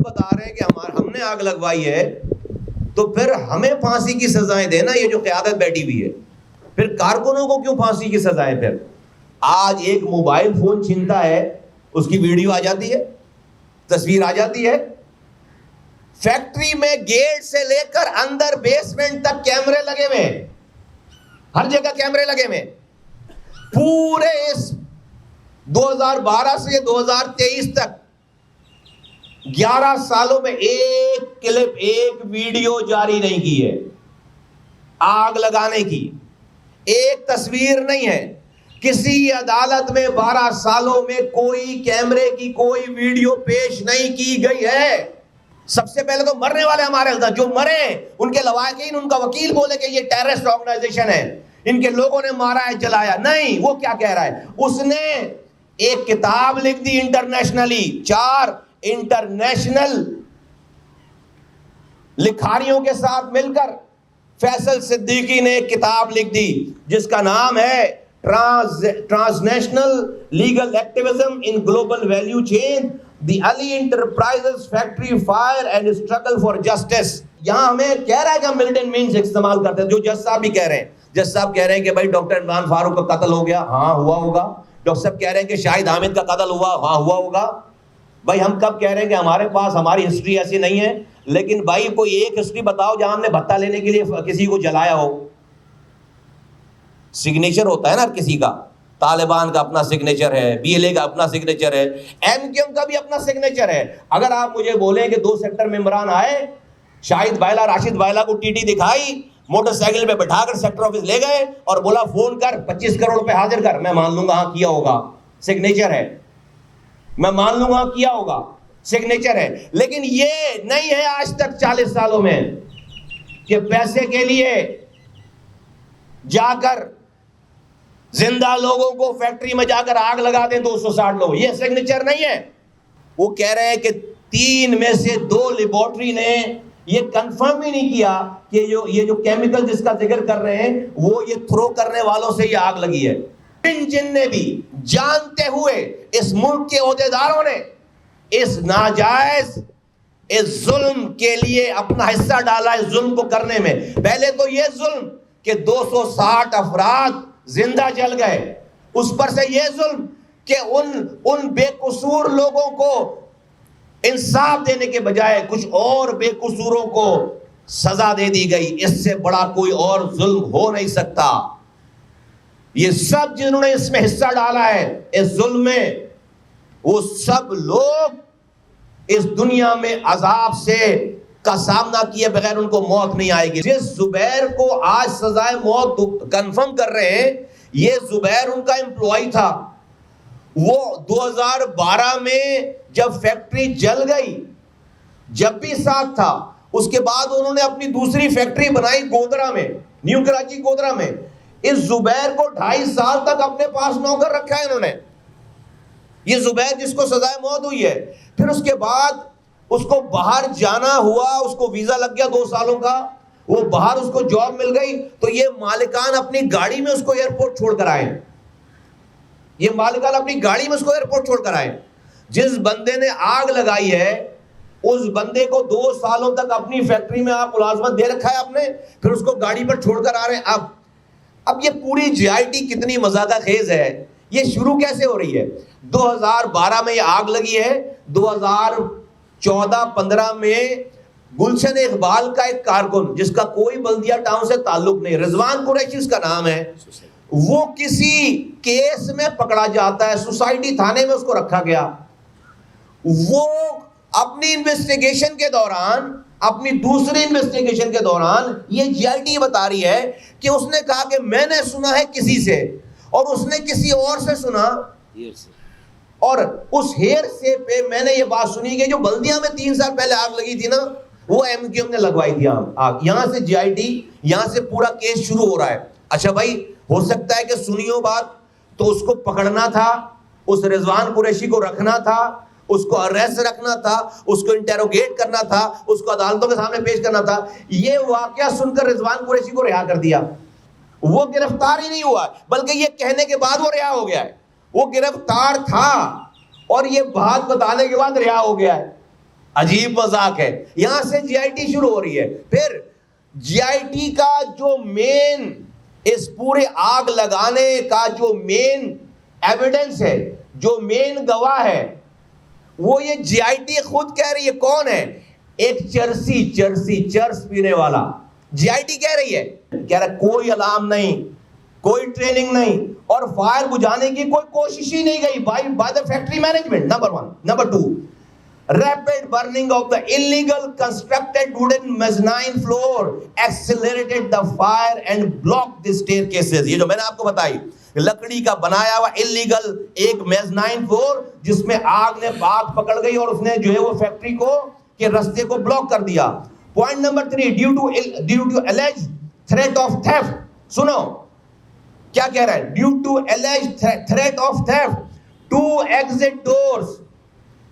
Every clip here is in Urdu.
بتا رہے ہیں کہ ہم نے آگ لگوائی ہے تو پھر ہمیں پھانسی کی سزائیں دینا. یہ جو قیادت بیٹھی ہوئی ہے, پھر کارکنوں کو کیوں پھانسی کی سزائیں؟ پھر آج ایک موبائل فون چھینتا ہے, اس کی ویڈیو آ جاتی ہے, تصویر آ جاتی ہے. فیکٹری میں گیٹ سے لے کر اندر بیسمنٹ تک کیمرے لگے ہوئے, ہر جگہ کیمرے لگے ہوئے. پورے اس 2012 سے 2023 تک 11 سالوں میں ایک کلپ, ایک ویڈیو جاری نہیں کی ہے آگ لگانے کی. ایک تصویر نہیں ہے. کسی عدالت میں 12 سالوں میں کوئی کیمرے کی کوئی ویڈیو پیش نہیں کی گئی ہے. سب سے پہلے تو مرنے والے ہمارے اندر جو مرے ان کے لواحقین, ان کا وکیل بولے کہ یہ ٹیررسٹ آرگنائزیشن ہے, ان کے لوگوں نے مارا ہے, جلایا. نہیں, وہ کیا کہہ رہا ہے, اس نے ایک کتاب لکھ دی انٹرنیشنلی. 4 انٹرنیشنل لکھاریوں کے ساتھ مل کر فیصل صدیقی نے ایک کتاب لکھ دی جس کا نام ہے transnational legal activism in global value chain, the Ali enterprises factory fire and struggle for justice. یہاں ہمیں کہہ رہا ہے کہ ہم ملٹن مینز استعمال کرتے ہیں, جو جج صاحب بھی کہہ رہے ہیں. جج صاحب کہہ رہے ہیں کہ بھائی ڈاکٹر عمران فاروق کا قتل ہو گیا, ہاں ہوا ہوگا. ڈاکٹر صاحب کہہ رہے ہیں کہ شاہد حامد کا قتل ہوا, ہاں ہوا ہوگا. بھائی ہم کب کہہ رہے ہیں کہ ہمارے پاس ہماری ہسٹری ایسی نہیں ہے, لیکن بھائی کوئی ایک ہسٹری بتاؤ جہاں ہم نے بھتہ لینے کے لیے کسی کو جلایا ہو. سگنیچر ہوتا ہے نا کسی کا, طالبان کا اپنا سگنیچر ہے, بی ایل اے کا اپنا سگنیچر ہے, ایم کیو ایم کا بھی اپنا سگنیچر ہے. اگر آپ مجھے بولیں کہ 2 سیکٹر ممبران آئے, شاہد بائلا راشد بائلا کو ٹی ٹی دکھائی, موٹر سائیکل پہ بٹھا کر سیکٹر آفس لے گئے اور بولا فون کر 25 کروڑ روپے حاضر کر, میں مان لوں گا ہاں کیا ہوگا, سگنیچر ہے. میں مان لوں گا کیا ہوگا, سگنیچر ہے. لیکن یہ نہیں ہے آج تک 40 سالوں میں کہ پیسے کے لیے جا کر زندہ لوگوں کو فیکٹری میں جا کر آگ لگا دیں 260 لوگ. یہ سگنیچر نہیں ہے. وہ کہہ رہے ہیں کہ 3 میں سے 2 لیبارٹری نے یہ کنفرم ہی نہیں کیا کہ یہ جو کیمیکل جس کا ذکر کر رہے ہیں وہ یہ تھرو کرنے والوں سے یہ آگ لگی ہے. جن نے بھی جانتے ہوئے اس ملک کے عہدیداروں نے اس ناجائز اس ظلم کے لیے اپنا حصہ ڈالا ہے ظلم کو کرنے میں. پہلے تو یہ ظلم کہ 260 افراد زندہ جل گئے, اس پر سے یہ ظلم کہ ان بے قصور لوگوں کو انصاف دینے کے بجائے کچھ اور بے قصوروں کو سزا دے دی گئی. اس سے بڑا کوئی اور ظلم ہو نہیں سکتا. یہ سب جنہوں نے اس میں حصہ ڈالا ہے اس ظلم میں, وہ سب لوگ اس دنیا میں عذاب سے کا سامنا کیے بغیر ان کو موت نہیں آئے گی. جس زبیر کو آج سزائے موت کنفرم کر رہے ہیں, یہ زبیر ان کا امپلائی تھا. وہ 2012 میں جب فیکٹری جل گئی جب بھی ساتھ تھا. اس کے بعد انہوں نے اپنی دوسری فیکٹری بنائی گودرا میں, نیو کراچی گودرا میں. اس زبیر کو 2.5 سال تک اپنے پاس نوکر رکھا ہے انہوں نے. یہ زبیر جس کو سزائے موت ہوئی ہے, پھر اس کے بعد اس کو باہر جانا ہوا, اس کو ویزا لگ گیا 2 سالوں کا, وہ باہر اس کو جاب مل گئی, تو یہ مالکان اپنی گاڑی میں اس کو ایئرپورٹ چھوڑ کر آئے. یہ مالکان اپنی گاڑی میں اس کو ایئرپورٹ چھوڑ کر آئے. جس بندے نے آگ لگائی ہے اس بندے کو 2 سالوں تک اپنی فیکٹری میں آپ ملازمت دے رکھا ہے آپ نے, پھر اس کو گاڑی پر چھوڑ کر آ رہے ہیں. اب یہ پوری جی آئی ٹی کتنی مزاقہ خیز ہے. یہ شروع کیسے ہو رہی ہے؟ 2012 میں یہ آگ لگی ہے. 2014-15 میں گلشن اقبال کا ایک کارکن جس کا کوئی بلدیہ ٹاؤن سے تعلق نہیں, رضوان قریشی اس کا نام ہے, وہ کسی کیس میں پکڑا جاتا ہے, سوسائٹی تھانے میں اس کو رکھا گیا. وہ اپنی انویسٹیگیشن کے دوران, اپنی دوسری انویسٹیگیشن کے دوران, یہ جی آئی ٹی بتا رہی ہے کہ اس نے کہا کہ میں نے سنا ہے کسی سے, اور اس نے کسی اور سے سنا, اور اس ہیر سے پہ میں نے یہ بات سنی کہ جو بلدیہ میں 3 سال پہلے آگ لگی تھی نا, وہ ایم کیو ایم نے لگوائی تھی آگ. یہاں سے جی آئی ٹی, یہاں سے پورا کیس شروع ہو رہا ہے. اچھا بھائی, ہو سکتا ہے کہ سنیو بات, تو اس کو پکڑنا تھا, اس رضوان قریشی کو رکھنا تھا, اس کو اریسٹ رکھنا تھا, اس کو انٹیروگیٹ کرنا تھا, اس کو عدالتوں کے سامنے پیش کرنا تھا. یہ واقعہ سن کر رضوان قریشی کو رہا کر دیا. وہ گرفتار ہی نہیں ہوا, بلکہ یہ کہنے کے بعد وہ رہا ہو گیا ہے. وہ گرفتار تھا اور یہ بات بتانے کے بعد رہا ہو گیا ہے. عجیب مذاق ہے. یہاں سے جی آئی ٹی شروع ہو رہی ہے. پھر جی آئی ٹی کا جو مین اس پورے آگ لگانے کا جو مین ایویڈنس ہے, جو مین گواہ ہے, وہ یہ جی آئی ٹی خود کہہ رہی ہے. کون ہے؟ ایک چرس پینے والا جی آئی ٹی کہہ رہی ہے, کہہ رہا کوئی الارم نہیں, کوئی ٹریننگ نہیں, اور فائر بجھانے کی کوئی کوشش ہی نہیں گئی by the factory management. Number 1. Number 2, rapid burning of the illegal constructed wooden mezzanine floor accelerated the fire and blocked the staircases. یہ جو میں نے آپ کو بتائی, لکڑی کا بنایا ہوا illeggal ایک mezzanine floor جس میں آگ پکڑ گئی اور اس نے جو ہے وہ فیکٹری کو کے رستے کو بلاک کر دیا. Point number 3, due to alleged threat of theft. سنو کیا کہہ رہا ہے, due to alleged threat of theft, 2 exit doors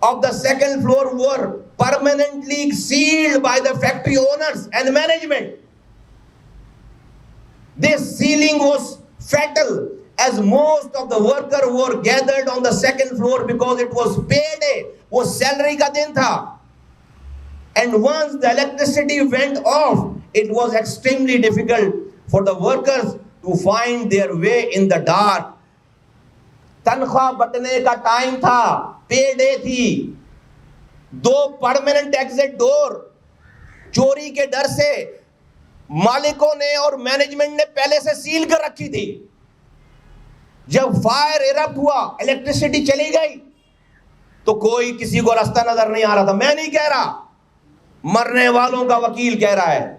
of the second floor were permanently sealed by the factory owners and management. This sealing was fatal as most of the workers were gathered on the second floor because it was payday. وہ سیلری کا دن تھا. And once the electricity went off, it was extremely difficult for the workers to find their way in the dark. تنخواہ بٹنے کا ٹائم تھا, پے ڈے تھی. 2 پرماننٹ ایگزٹ ڈور چوری کے ڈر سے مالکوں نے اور مینجمنٹ نے پہلے سے سیل کر رکھی تھی. جب فائر ایرپٹ ہوا, الیکٹریسٹی چلی گئی, تو کوئی کسی کو راستہ نظر نہیں آ رہا تھا. میں نہیں کہہ رہا, مرنے والوں کا وکیل کہہ رہا ہے.